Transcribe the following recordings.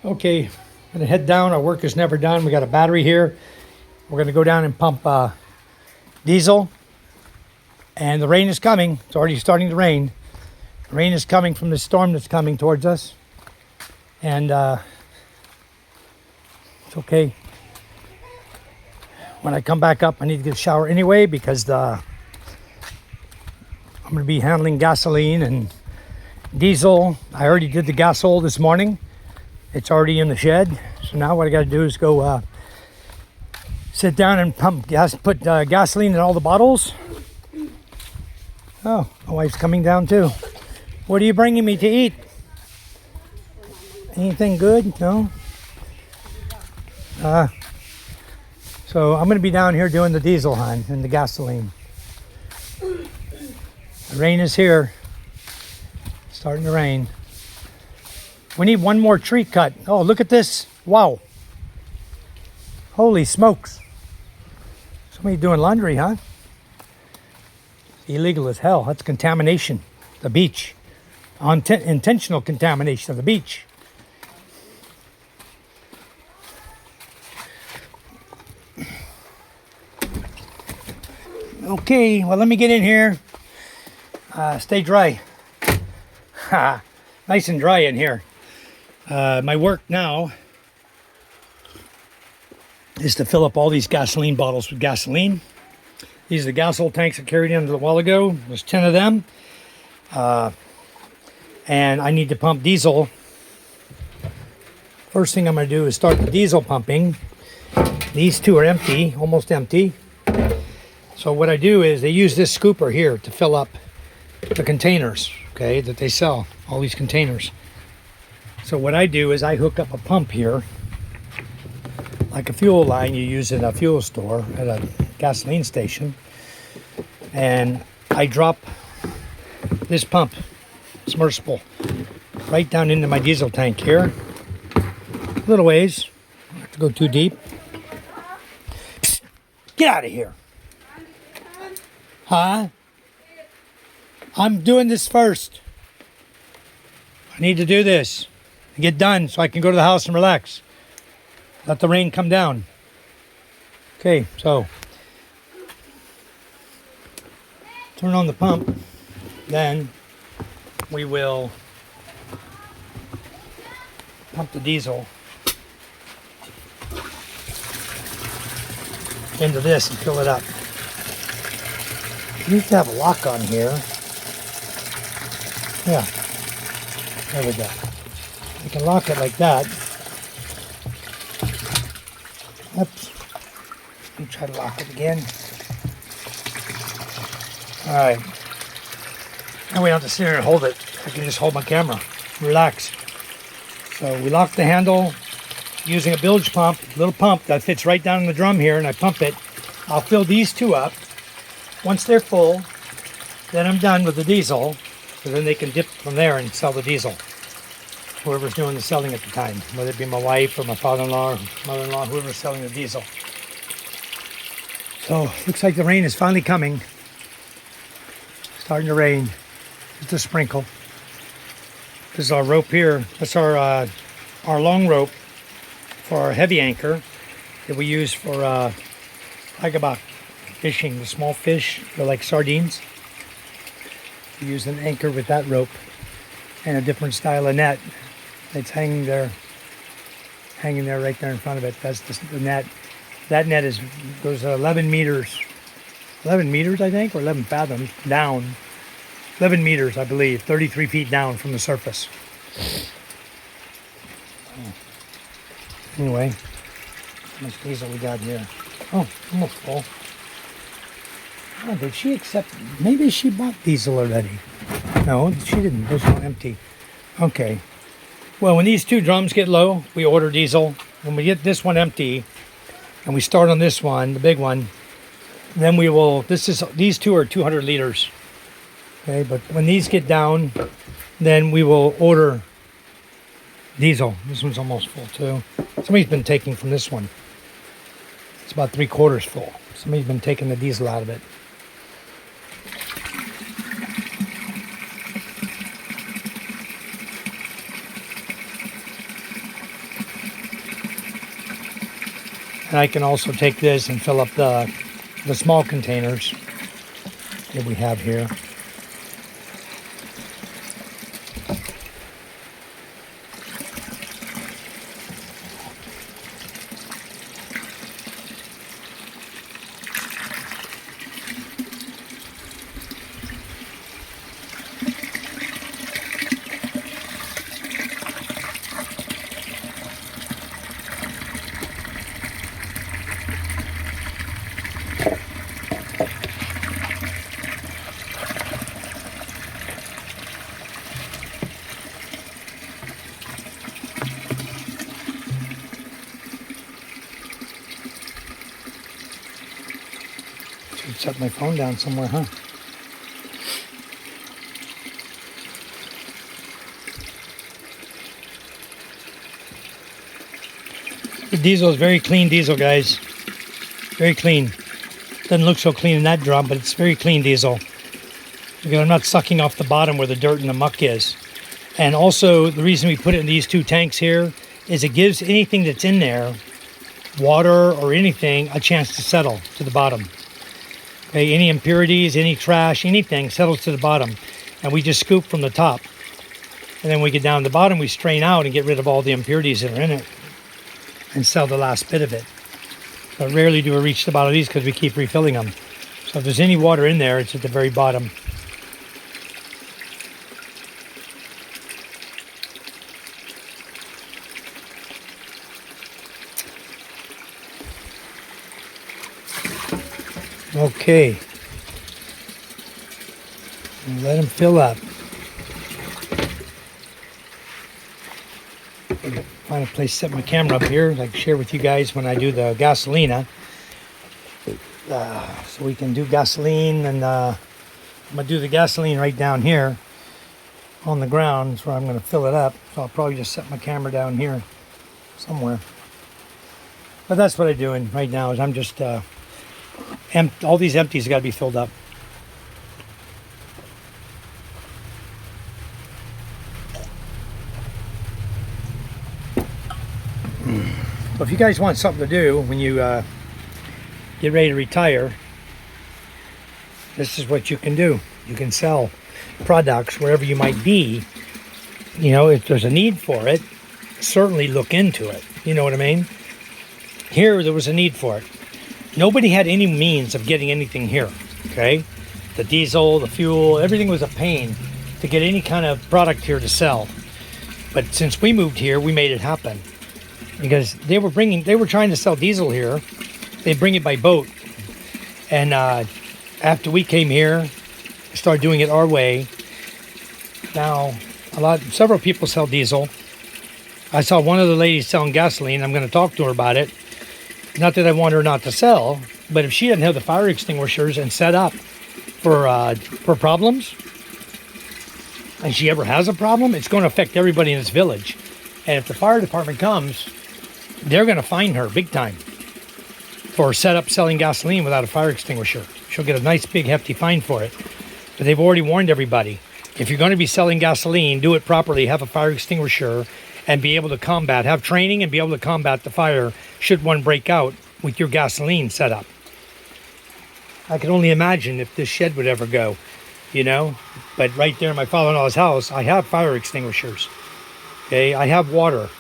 Okay, I'm gonna head down. Our work is never done. We got a battery here. We're gonna go down and pump diesel. And the rain is coming. It's already starting to rain. The rain is coming from the storm that's coming towards us. And it's okay. When I come back up, I need to get a shower anyway because I'm gonna be handling gasoline and diesel. I already did the gas oil this morning. It's already in the shed. So now what I got to do is go sit down and pump gas, put gasoline in all the bottles. Oh, my wife's coming down too. What are you bringing me to eat? Anything good? No? So I'm going to be down here doing the diesel, hon, and the gasoline. The rain is here. It's starting to rain. We need one more tree cut. Oh, look at this. Wow. Holy smokes. Somebody doing laundry, huh? Illegal as hell. That's contamination. The beach. Intentional contamination of the beach. Okay, well, let me get in here. Stay dry. Nice and dry in here. My work now is to fill up all these gasoline bottles with gasoline. These are the gas oil tanks I carried in a little while ago. There's 10 of them. And I need to pump diesel. First thing I'm going to do is start the diesel pumping. These two are empty, almost empty. So what I do is they use this scooper here to fill up the containers, okay, that they sell, all these containers. So what I do is I hook up a pump here, like a fuel line you use in a fuel store at a gasoline station. And I drop this pump, submersible, right down into my diesel tank here. A little ways, don't have to go too deep. Psst, get out of here. Huh? I'm doing this first. I need to do this. Get done so I can go to the house and relax. Let the rain come down. Okay, so turn on the pump. Then we will pump the diesel into this and fill it up. You need to have a lock on here. Yeah, there we go. You can lock it like that. Oops. Let me try to lock it again. Alright. Now we don't have to sit here and hold it. I can just hold my camera. Relax. So we lock the handle using a bilge pump, a little pump that fits right down in the drum here, and I pump it. I'll fill these two up. Once they're full, then I'm done with the diesel. So then they can dip from there and sell the diesel. Whoever's doing the selling at the time, whether it be my wife or my father-in-law or mother-in-law, whoever's selling the diesel. So looks like the rain is finally coming. Starting to rain. Just a sprinkle. This is our rope here. That's our long rope for our heavy anchor that we use for like about fishing the small fish. They're like sardines. We use an anchor with that rope and a different style of net. It's hanging there right there in front of it. That's the net. That net goes 11 meters. 11 meters, I think, or 11 fathoms down. 11 meters, I believe. 33 feet down from the surface. Anyway, how much diesel we got here? Oh, almost full. Oh, did she accept? Maybe she bought diesel already. No, she didn't. Those are empty. Okay. Well, when these two drums get low, we order diesel. When we get this one empty, and we start on this one, the big one, then we will. These two are 200 liters. Okay, but when these get down, then we will order diesel. This one's almost full too. Somebody's been taking from this one. It's about 3/4 full. Somebody's been taking the diesel out of it. And I can also take this and fill up the small containers that we have here. Should set my phone down somewhere, huh? The diesel is very clean diesel, guys. Very clean. Doesn't look so clean in that drum, but it's very clean diesel. Because I'm not sucking off the bottom where the dirt and the muck is. And also, the reason we put it in these two tanks here is it gives anything that's in there, water or anything, a chance to settle to the bottom. Okay, any impurities, any trash, anything settles to the bottom. And we just scoop from the top. And then we get down to the bottom, we strain out and get rid of all the impurities that are in it. And sell the last bit of it. But rarely do we reach the bottom of these because we keep refilling them. So if there's any water in there, it's at the very bottom. Okay. And let them fill up. Find a place to set my camera up here. I can share with you guys when I do the gasolina. So we can do gasoline, and I'm going to do the gasoline right down here on the ground. That's where I'm going to fill it up. So I'll probably just set my camera down here somewhere. But that's what I'm doing right now is I'm just, all these empties got to be filled up. So if you guys want something to do when you get ready to retire, this is what you can do. You can sell products wherever you might be. You know, if there's a need for it, certainly look into it. You know what I mean? Here, there was a need for it. Nobody had any means of getting anything here, okay? The diesel, the fuel, everything was a pain to get any kind of product here to sell. But since we moved here, we made it happen. Because they were trying to sell diesel here. They bring it by boat. And after we came here, started doing it our way. Now, several people sell diesel. I saw one of the ladies selling gasoline. I'm going to talk to her about it. Not that I want her not to sell, but if she doesn't have the fire extinguishers and set up for problems, and she ever has a problem, it's going to affect everybody in this village. And if the fire department comes, they're going to fine her big time for selling gasoline without a fire extinguisher. She'll get a nice big hefty fine for it. But they've already warned everybody. If you're going to be selling gasoline, do it properly, have a fire extinguisher, and be able to have training and be able to combat the fire should one break out with your gasoline setup. I can only imagine if this shed would ever go, you know. But right there in my father-in-law's house, I have fire extinguishers. Okay, I have water.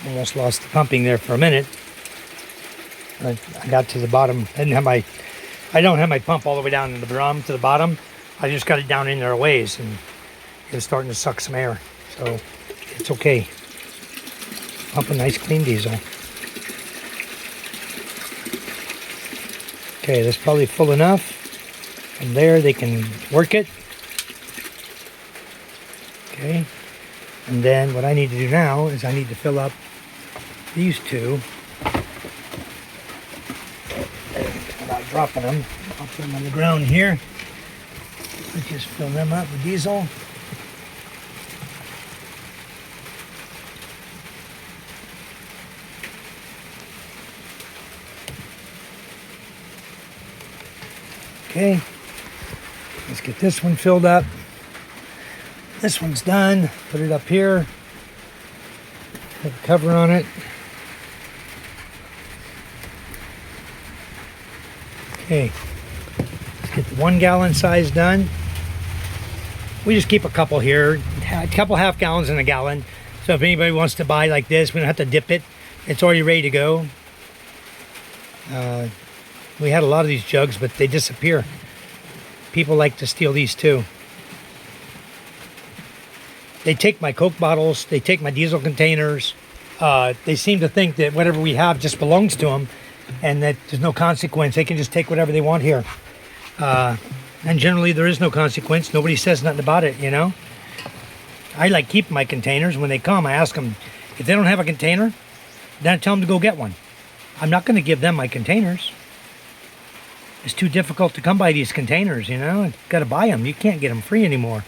Almost lost the pumping there for a minute. I got to the bottom. I don't have my pump all the way down in the drum to the bottom. I just got it down in there a ways, and it's starting to suck some air. So it's okay. Pump a nice clean diesel. Okay, that's probably full enough. From there, they can work it. Okay. And then what I need to do now is I need to fill up these two without dropping them. I'll put them on the ground here. I just fill them up with diesel. Okay, let's get this one filled up. This one's done. Put it up here. Put a cover on it. Okay, let's get the 1 gallon size done. We just keep a couple here, a couple half gallons in a gallon. So if anybody wants to buy like this, we don't have to dip it. It's already ready to go. We had a lot of these jugs, but they disappear. People like to steal these too. They take my Coke bottles, they take my diesel containers. They seem to think that whatever we have just belongs to them and that there's no consequence. They can just take whatever they want here. And generally there is no consequence. Nobody says nothing about it, you know. I like keeping my containers. When they come, I ask them, if they don't have a container, then I tell them to go get one. I'm not going to give them my containers. It's too difficult to come by these containers, you know. You've got to buy them. You can't get them free anymore.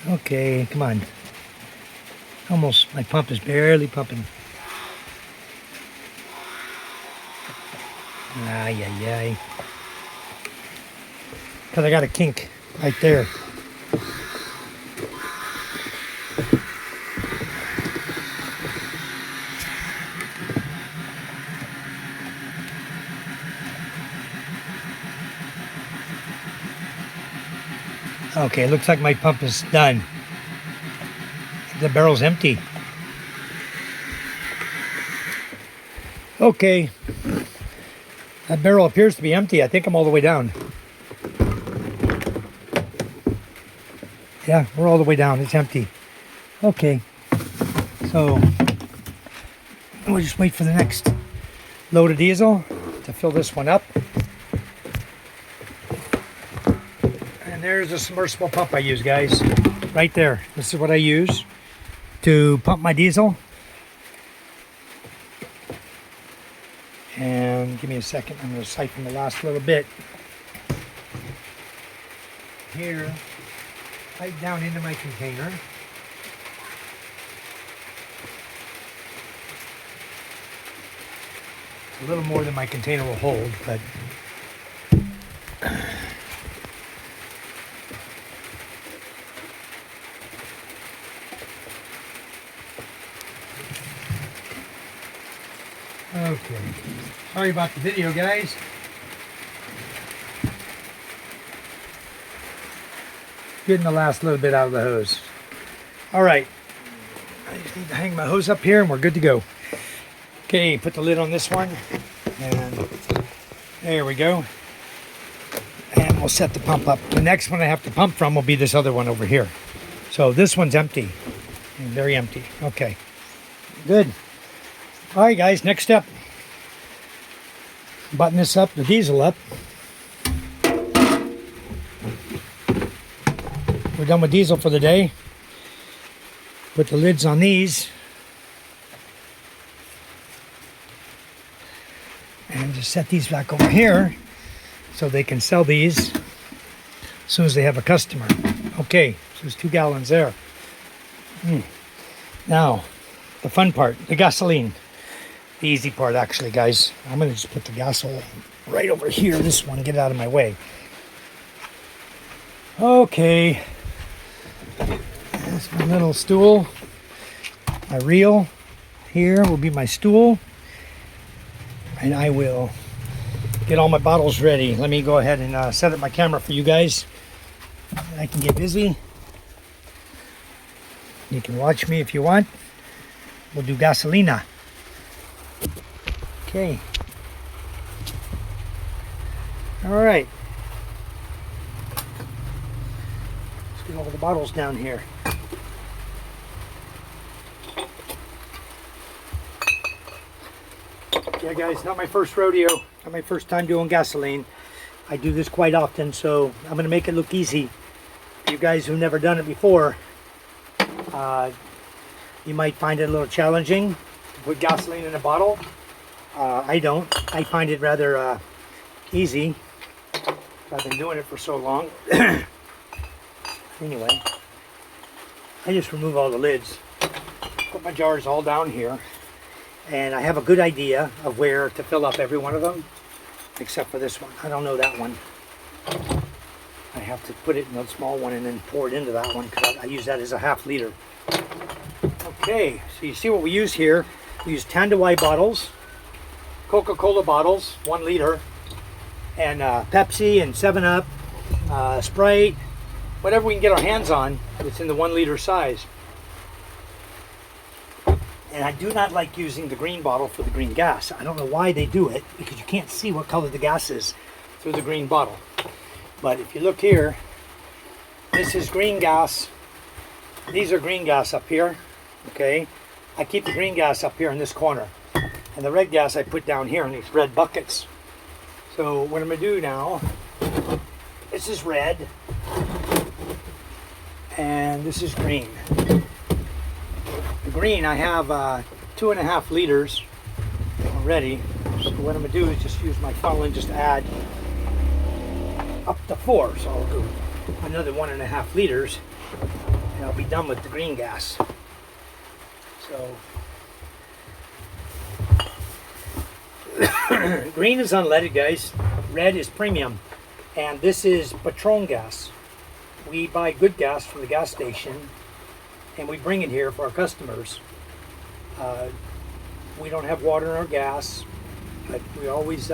Okay, come on. Almost, my pump is barely pumping. Ay, ay, ay. Because I got a kink right there. Okay, looks like my pump is done. The barrel's empty. Okay. That barrel appears to be empty. I think I'm all the way down. Yeah, we're all the way down. It's empty. Okay. So, we'll just wait for the next load of diesel to fill this one up. And there's a submersible pump I use, guys. Right there. This is what I use to pump my diesel. And give me a second. I'm going to siphon the last little bit here right down into my container. A little more than my container will hold, but okay. Sorry about the video, guys. Getting the last little bit out of the hose. All right. I just need to hang my hose up here and we're good to go. Okay, put the lid on this one. And there we go. And we'll set the pump up. The next one I have to pump from will be this other one over here. So this one's empty. Very empty. Okay. Good. All right, guys, next step. Button this up, the diesel up. We're done with diesel for the day. Put the lids on these. And just set these back over here so they can sell these as soon as they have a customer. Okay, so there's 2 gallons there. Now, the fun part, the gasoline. The easy part, actually, guys. I'm going to just put the gasoline right over here. This one, get it out of my way. Okay. That's my little stool. My reel here will be my stool. And I will get all my bottles ready. Let me go ahead and set up my camera for you guys. I can get busy. You can watch me if you want. We'll do gasolina. Okay. All right. Let's get all the bottles down here. Yeah, guys, not my first rodeo. Not my first time doing gasoline. I do this quite often, so I'm going to make it look easy. You guys who've never done it before, you might find it a little challenging to put gasoline in a bottle. I don't. I find it rather easy. I've been doing it for so long. Anyway, I just remove all the lids. Put my jars all down here. And I have a good idea of where to fill up every one of them, except for this one. I don't know that one. I have to put it in a small one and then pour it into that one because I use that as a half liter. Okay, so you see what we use here. We use Tanduay bottles, Coca-Cola bottles, 1 liter, and Pepsi and 7-Up, Sprite, whatever we can get our hands on that's in the 1 liter size. And I do not like using the green bottle for the green gas. I don't know why they do it, because you can't see what color the gas is through the green bottle. But if you look here, this is green gas. These are green gas up here, okay? I keep the green gas up here in this corner. And the red gas I put down here in these red buckets. So what I'm gonna do now, this is red, and this is green. The green, I have 2.5 liters already. So what I'm gonna do is just use my funnel and just add up to 4. So I'll do another 1.5 liters and I'll be done with the green gas. So green is unleaded, guys. Red is premium. And this is Patron gas. We buy good gas from the gas station and we bring it here for our customers. We don't have water in our gas, but we always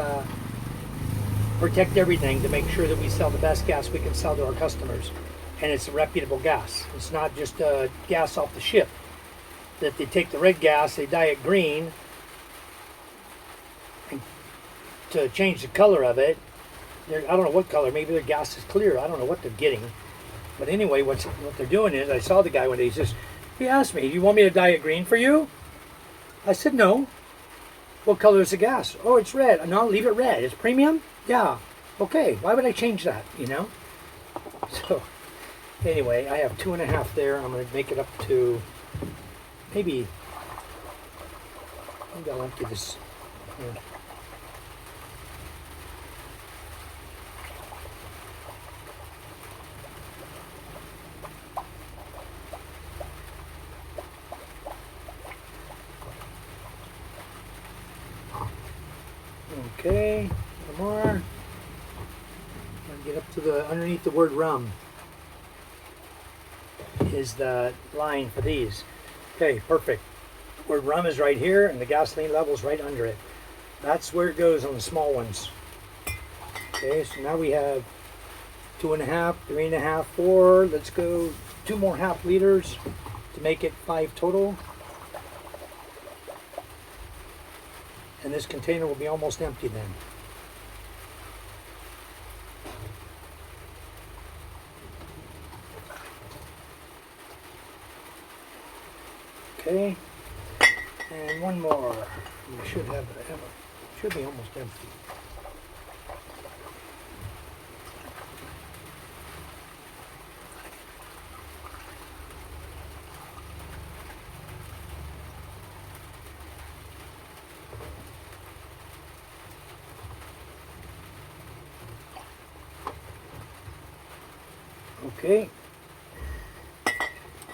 protect everything to make sure that we sell the best gas we can sell to our customers. And it's a reputable gas. It's not just gas off the ship. That they take the red gas, they dye it green, and to change the color of it. I don't know what color, maybe their gas is clear. I don't know what they're getting. But anyway, what they're doing is, I saw the guy one day, he asked me, do you want me to dye it green for you? I said, no. What color is the gas? Oh, it's red. No, leave it red. It's premium? Yeah. Okay, why would I change that, you know? So, anyway, I have 2.5 there. I'm going to make it up to maybe I'll empty this here. Okay, one more. I'm gonna get up to the underneath the word rum is the line for these. Okay, perfect. Word rum is right here and the gasoline level is right under it. That's where it goes on the small ones. Okay, so now we have 2.5, 3.5, 4. Let's go 2 more half liters to make it 5 total. And this container will be almost empty then. Okay, and one more. We should have it. Should be almost empty. Okay,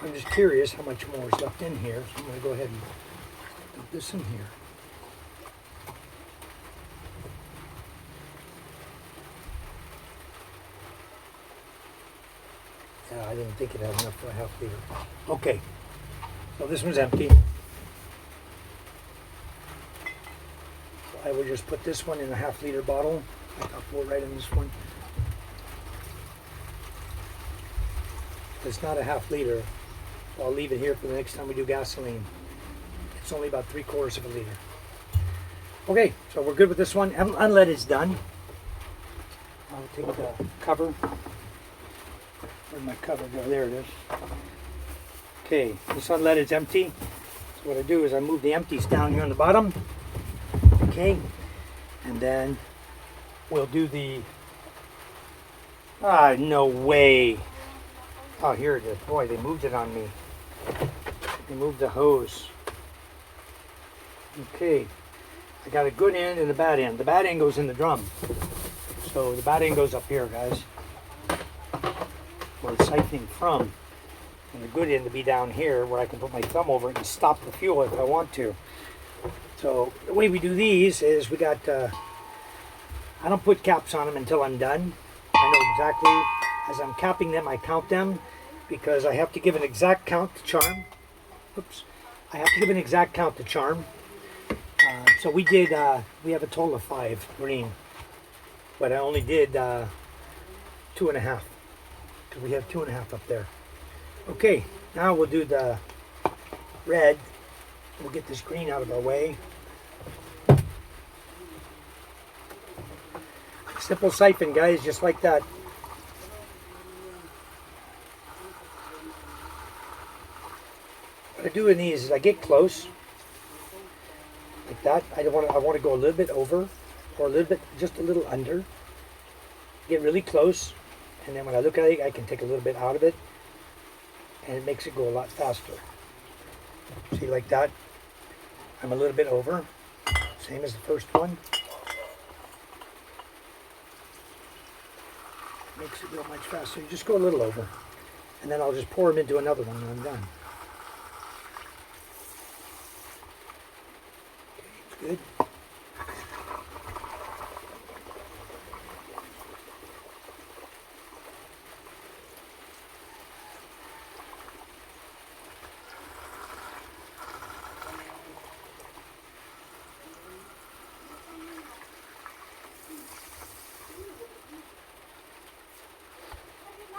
I'm just curious how much more is left in here, so I'm going to go ahead and dump this in here. Yeah, I didn't think it had enough for a half liter. Okay, so this one's empty. So I will just put this one in a half liter bottle. I'll pour it right in this one. It's not a half liter, so I'll leave it here for the next time we do gasoline. It's only about 3/4 of a liter. Okay, so we're good with this one. Unleaded's done. I'll take the cover. Where'd my cover go? There it is. Okay, this unleaded's empty. So what I do is I move the empties down here on the bottom. Okay, and then we'll do the... no way. Oh, here it is. Boy, they moved it on me. They moved the hose. Okay. I got a good end and a bad end. The bad end goes in the drum. So the bad end goes up here, guys. Where it's siphoning from. And the good end to be down here where I can put my thumb over it and stop the fuel if I want to. So the way we do these is we got, I don't put caps on them until I'm done. I know exactly, as I'm capping them, I count them because I have to give an exact count to charm. Oops. I have to give an exact count to charm. So we have a total of 5 green, but I only did 2.5 because we have 2.5 up there. Okay, now we'll do the red. We'll get this green out of our way. Simple siphon, guys, just like that. What I do in these is I get close, like that. I want to go a little bit over, or a little bit, just a little under. Get really close, and then when I look at it, I can take a little bit out of it, and it makes it go a lot faster. See, like that. I'm a little bit over, same as the first one. Makes it go much faster. You just go a little over, and then I'll just pour them into another one when I'm done. Okay, it's good.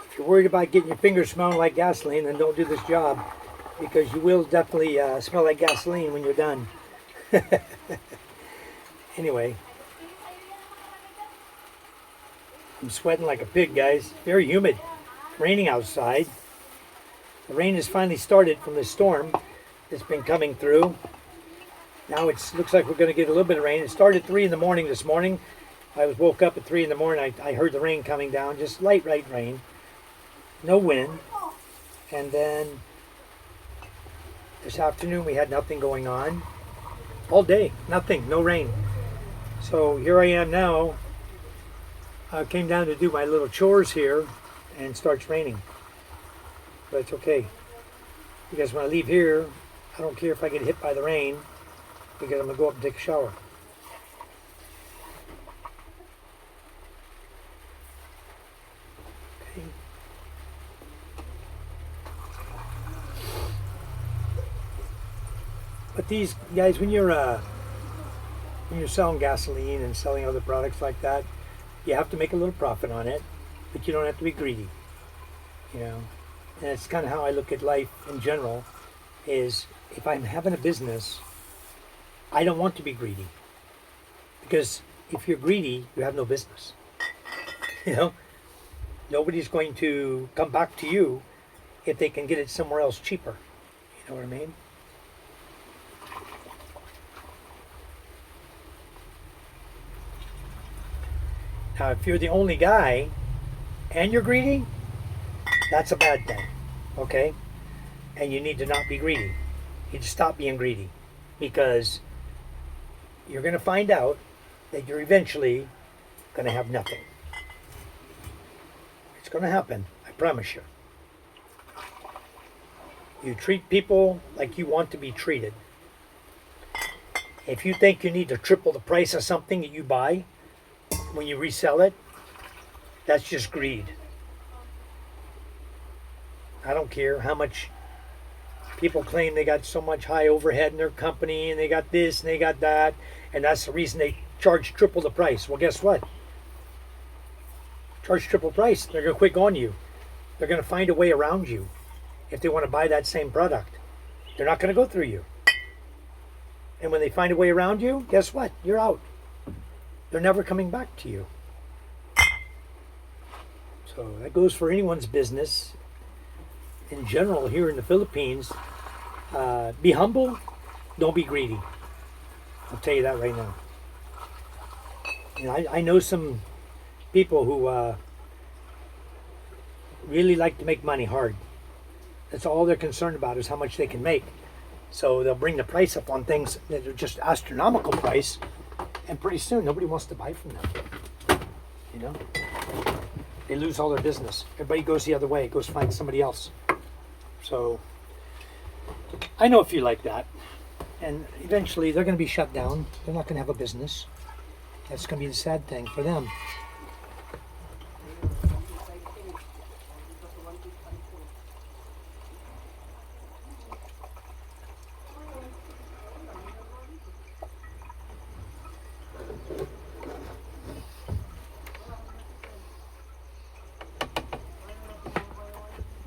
If you're worried about getting your fingers smelling like gasoline, then don't do this job, because you will definitely smell like gasoline when you're done. Anyway, I'm sweating like a pig, guys. Very humid. Raining outside. The rain has finally started from the storm that's been coming through. Now it looks like we're going to get a little bit of rain. It started at 3 in the morning this morning. I woke up at 3 in the morning. I heard the rain coming down, just light rain. No wind. And then this afternoon we had nothing going on. All day, nothing, no rain. So here I am now. I came down to do my little chores here, and it starts raining. But it's okay, because when I leave here, I don't care if I get hit by the rain, because I'm going to go up and take a shower. Okay. But these guys, when you're selling gasoline and selling other products like that, you have to make a little profit on it, but you don't have to be greedy, you know. And it's kind of how I look at life in general, is if I'm having a business, I don't want to be greedy, because if you're greedy, you have no business. You know, nobody's going to come back to you if they can get it somewhere else cheaper. You know what I mean? Now, if you're the only guy and you're greedy, that's a bad thing, okay? And you need to not be greedy. You need to stop being greedy, because you're going to find out that you're eventually going to have nothing. It's going to happen, I promise you. You treat people like you want to be treated. If you think you need to triple the price of something that you buy when you resell it, that's just greed. I don't care how much people claim they got so much high overhead in their company, and they got this and they got that, and that's the reason they charge triple the price. Well, guess what? Charge triple price, they're going to quit going to you. They're going to find a way around you if they want to buy that same product. They're not going to go through you. And when they find a way around you, guess what? You're out. They're never coming back to you. So that goes for anyone's business. In general, here in the Philippines, be humble, don't be greedy. I'll tell you that right now. You know, I know some people who really like to make money hard. That's all they're concerned about, is how much they can make. So they'll bring the price up on things that are just astronomical price, and pretty soon nobody wants to buy from them. You know? They lose all their business. Everybody goes the other way, goes find somebody else. So I know if you like that. And eventually they're going to be shut down. They're not going to have a business. That's going to be the sad thing for them.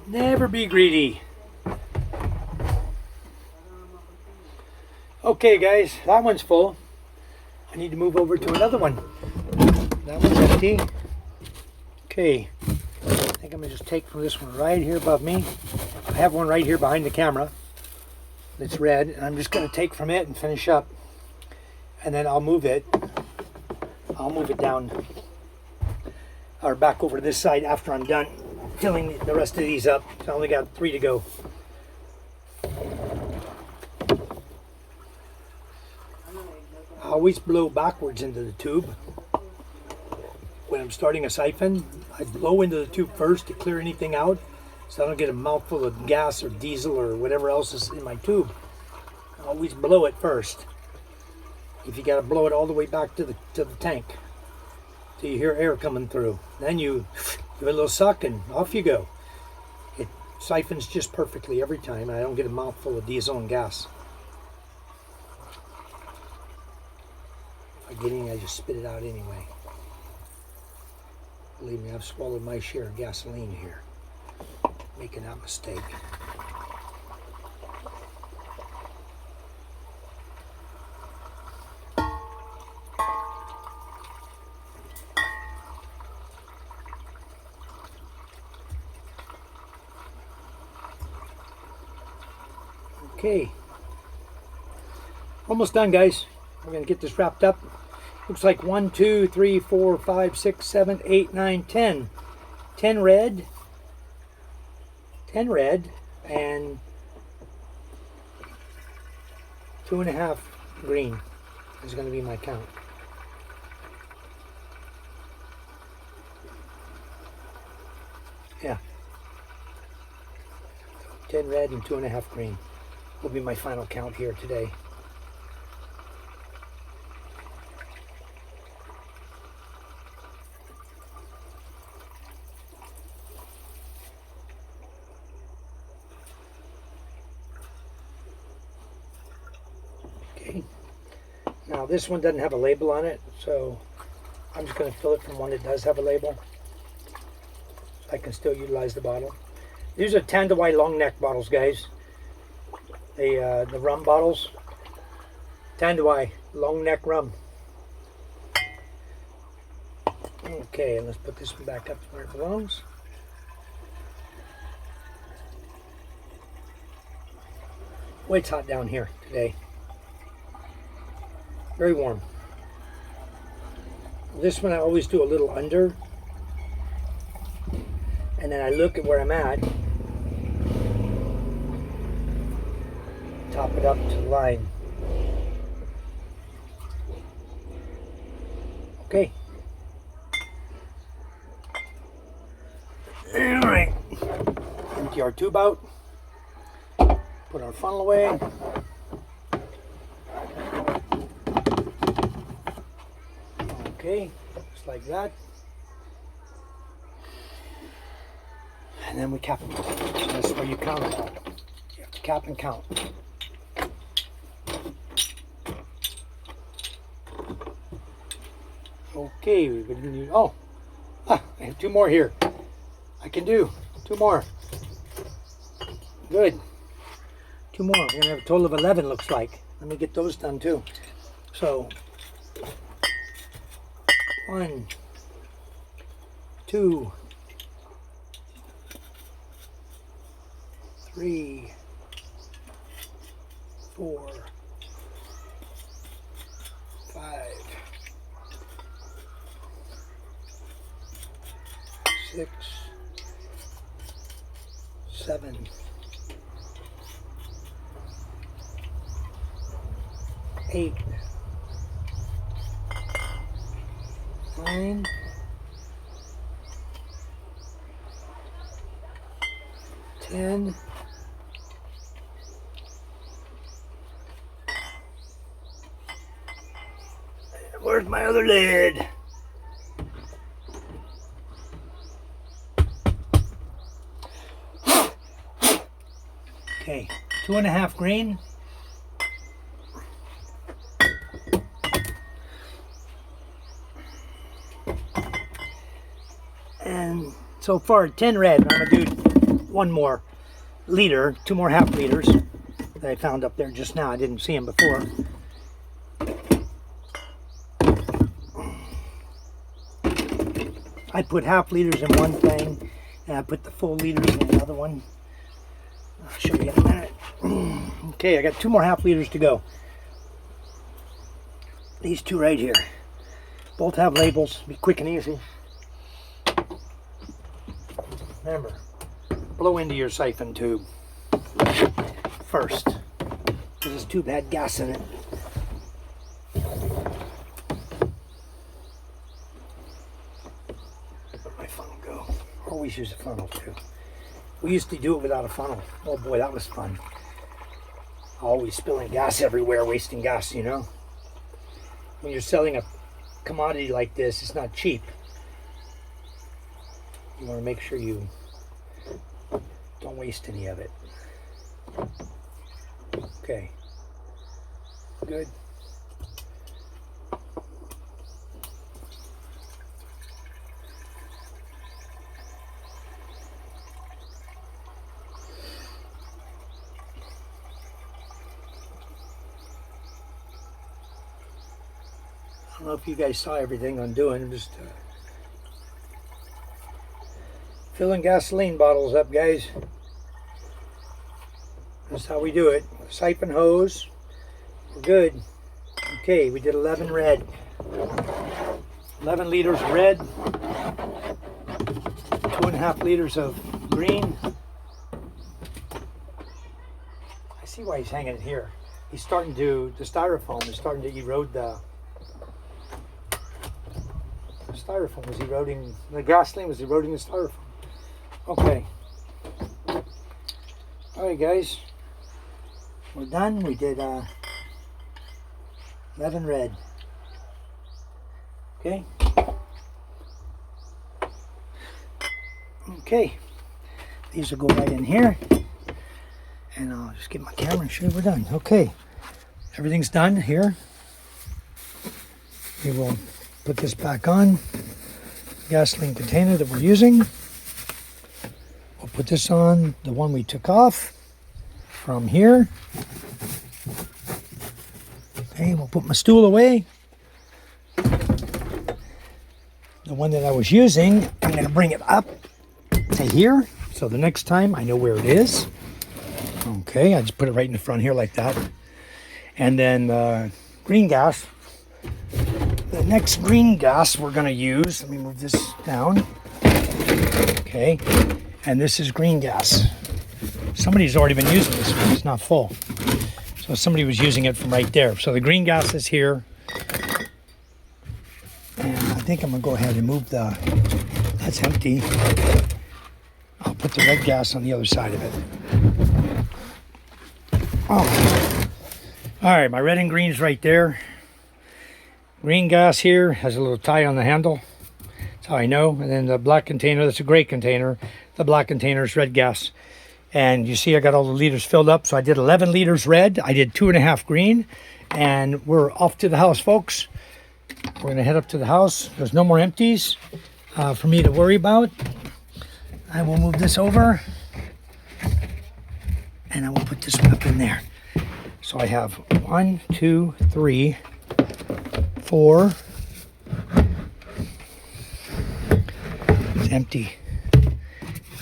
Never be greedy. Okay guys, that one's full. I need to move over to another one. That one's empty. Okay, I think I'm gonna just take from this one right here above me. I have one right here behind the camera that's red, and I'm just gonna take from it and finish up. And then I'll move it. I'll move it down or back over to this side after I'm done filling the rest of these up. So I only got 3 to go. I always blow backwards into the tube. When I'm starting a siphon, I blow into the tube first to clear anything out so I don't get a mouthful of gas or diesel or whatever else is in my tube. I always blow it first. If you got to blow it all the way back to the tank till you hear air coming through. Then you give it a little suck and off you go. It siphons just perfectly every time. I don't get a mouthful of diesel and gas. If I get any, I just spit it out anyway. Believe me, I've swallowed my share of gasoline here, making that mistake. Okay, almost done, guys. We're gonna get this wrapped up. Looks like 1, 2, 3, 4, 5, 6, 7, 8, 9, 10. 10 red. 10 red and 2.5 green is going to be my count. Yeah. 10 red and 2.5 green will be my final count here today. Okay. Now this one doesn't have a label on it, so I'm just going to fill it from one that does have a label. So I can still utilize the bottle. These are Tanduay long neck bottles, guys. The rum bottles. Tanduay long neck rum. Okay, let's put this one back up where it belongs. Boy, it's hot down here today. Very warm. This one I always do a little under. And then I look at where I'm at. Top it up to the line. Okay. Alright. Empty our tube out. Put our funnel away. Okay, just like that. And then we cap them. That's where you count them all. You have to cap and count. Okay, we're going to do, I have 2 more here. I can do 2 more. Good. 2 more. We're going to have a total of 11, looks like. Let me get those done too. So, 1, 2, 3, 4, 5, 6, 7, 8, 9, 10, Where's my other lid? Okay, 2.5 green. And so far 10 red. I'm gonna do one more liter, 2 more half liters that I found up there just now. I didn't see them before. I put half liters in one thing, and I put the full liters in another one. I'll show you in a minute. Okay, I got 2 more half liters to go. These 2 right here. Both have labels. Be quick and easy. Remember, blow into your siphon tube first, because this tube had gas in it. Where'd my funnel go? I always use a funnel too. We used to do it without a funnel. Oh boy, that was fun. Always spilling gas everywhere, wasting gas, you know. When you're selling a commodity like this, it's not cheap. You want to make sure you don't waste any of it. Okay. Good. I don't know if you guys saw everything I'm doing. I'm just filling gasoline bottles up, guys. That's how we do it. Siphon hose. We're good. Okay, we did 11 red. 11 liters red. 2.5 liters of green. I see why he's hanging it here. He's starting to, the styrofoam is starting to erode the styrofoam was eroding, the gasoline was eroding the styrofoam. Okay. Alright guys, we're done. We did 11 red. Okay. Okay. These will go right in here. And I'll just get my camera and show you we're done. Okay. Everything's done here. We will put this back on. Gasoline container that we're using. We'll put this on the one we took off from here. Okay, we'll put my stool away. The one that I was using, I'm going to bring it up to here. So the next time I know where it is. Okay, I just put it right in the front here like that. And then green gas. The next green gas we're going to use, let me move this down. Okay. And this is green gas. Somebody's already been using this one. It's not full. So somebody was using it from right there. So the green gas is here. And I think I'm going to go ahead and move the... That's empty. I'll put the red gas on the other side of it. Oh. All right, my red and green's right there. Green gas here has a little tie on the handle. That's how I know. And then the black container, that's a gray container. The black container is red gas. And you see I got all the liters filled up. So I did 11 liters red. I did 2.5 green. And we're off to the house, folks. We're going to head up to the house. There's no more empties for me to worry about. I will move this over. And I will put this one up in there. So I have 1, 2, 3, 4. It's empty.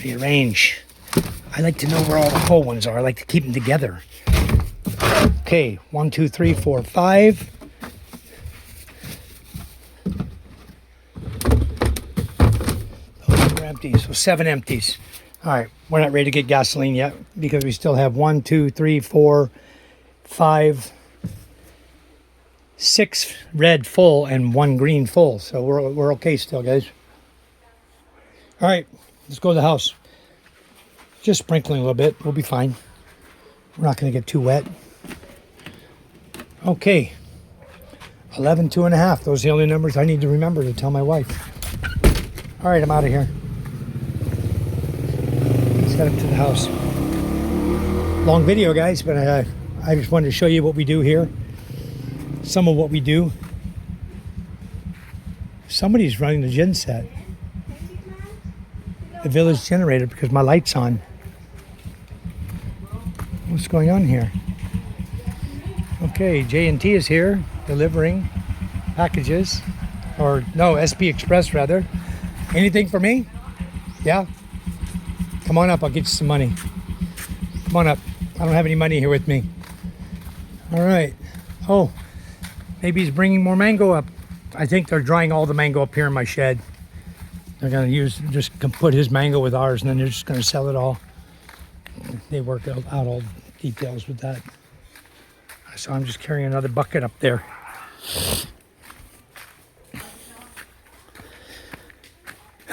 Rearrange. I like to know where all the full ones are. I like to keep them together. Okay, 1, 2, 3, 4, 5. Those are empty. So 7 empties. All right, we're not ready to get gasoline yet because we still have 1, 2, 3, 4, 5, 6 red full and 1 green full. So we're okay still, guys. All right, let's go to the house. Just sprinkling a little bit. We'll be fine. We're not going to get too wet. Okay. 11, 2.5. Those are the only numbers I need to remember to tell my wife. All right, I'm out of here. Let's head up to the house. Long video, guys, but I just wanted to show you what we do here. Some of what we do. Somebody's running the gen set. The village generator because my light's on. What's going on here? Okay, J&T is here delivering packages. Or no, SP Express rather. Anything for me? Yeah? Come on up, I'll get you some money. Come on up. I don't have any money here with me. All right. Oh, maybe he's bringing more mango up. I think they're drying all the mango up here in my shed. They're gonna just put his mango with ours, and then they're just gonna sell it all. They work out all details with that. So I'm just carrying another bucket up there.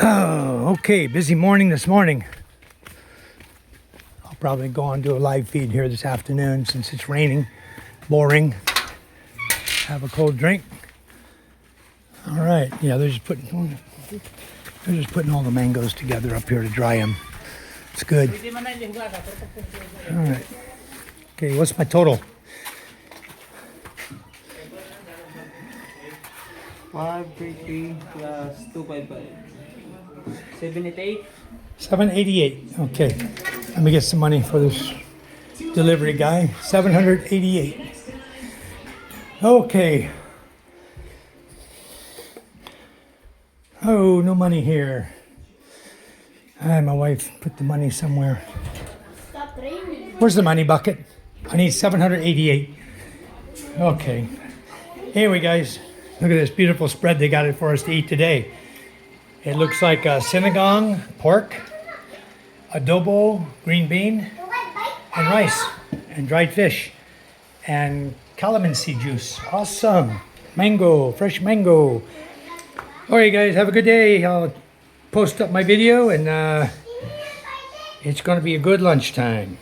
Oh, okay, busy morning this morning. I'll probably go on do a live feed here this afternoon since it's raining. Boring. Have a cold drink. All right, yeah, they're just putting all the mangoes together up here to dry them. It's good. All right. Okay, what's my total? 533 plus 255. 788. 788. Okay. Let me get some money for this delivery guy. 788. Okay. Oh, no money here. My wife put the money somewhere. Stop raining. Where's the money bucket? I need 788. Okay. Anyway, guys, look at this beautiful spread they got it for us to eat today. It looks like sinigang, pork, adobo, green bean, and rice, and dried fish, and calamansi juice. Awesome. Mango, fresh mango. All right, guys, have a good day. I'll post up my video, and it's going to be a good lunchtime.